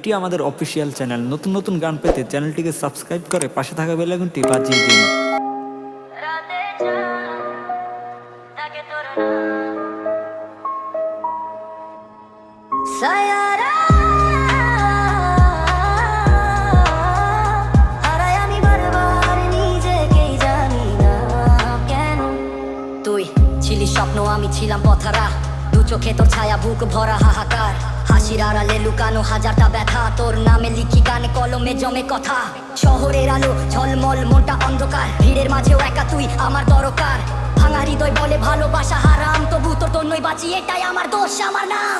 এটি আমাদের official channel. নতুন নতুন গান পেতে চ্যানেলটিকে সাবস্ক্রাইব করে পাশে থাকা বেল আইকনটি বাজিয়ে দিন। তুই ছিলি স্বপ্ন, আমি ছিলাম পথারা, দু চোখে তোর ছায়া, বুক ভরা হাহাকার, হাসির আড়ালে লুকানো হাজারটা ব্যথা, তোর নামে লিখি গানে কলমে জমে কথা। শহরের আলো ঝলমল, মনটা অন্ধকার, ভিড়ের মাঝেও একা তুই আমার দরকার। ভাঙা হৃদয় বলে ভালোবাসা হারাম, তবু তোর তন্যই বাঁচি, এটাই আমার দোষ, আমার নাম।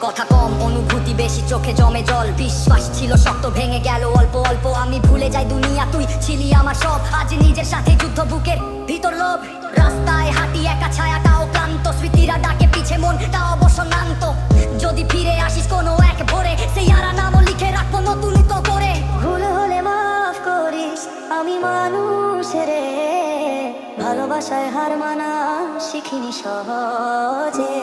কথা কম, অনুভূতি বেশি, চোখে জমে জল, বিশ্বাস ছিল শক্ত, ভেঙে গেল অল্প অল্প। আমি ভুলে যাই দুনিয়া, তুই ছিলি আমার সব। আজ নিজের সাথে যুদ্ধ, বুকের ভিতর লোভ। রাস্তায় হাঁটি একা, ছায়াটাও ক্লান্ত, স্মৃতিরা ডাকে পিছে, মনটা অবশ্য নান্ত। যদি ফিরে আসিস কোনো এক ভোরে, সেই আর নামও লিখে রাখবো নতুন করে। ভুল হলে মাফ করিস, আমি মানুষ রে, ভালোবাসায় হার মানা শিখিনি সহজে।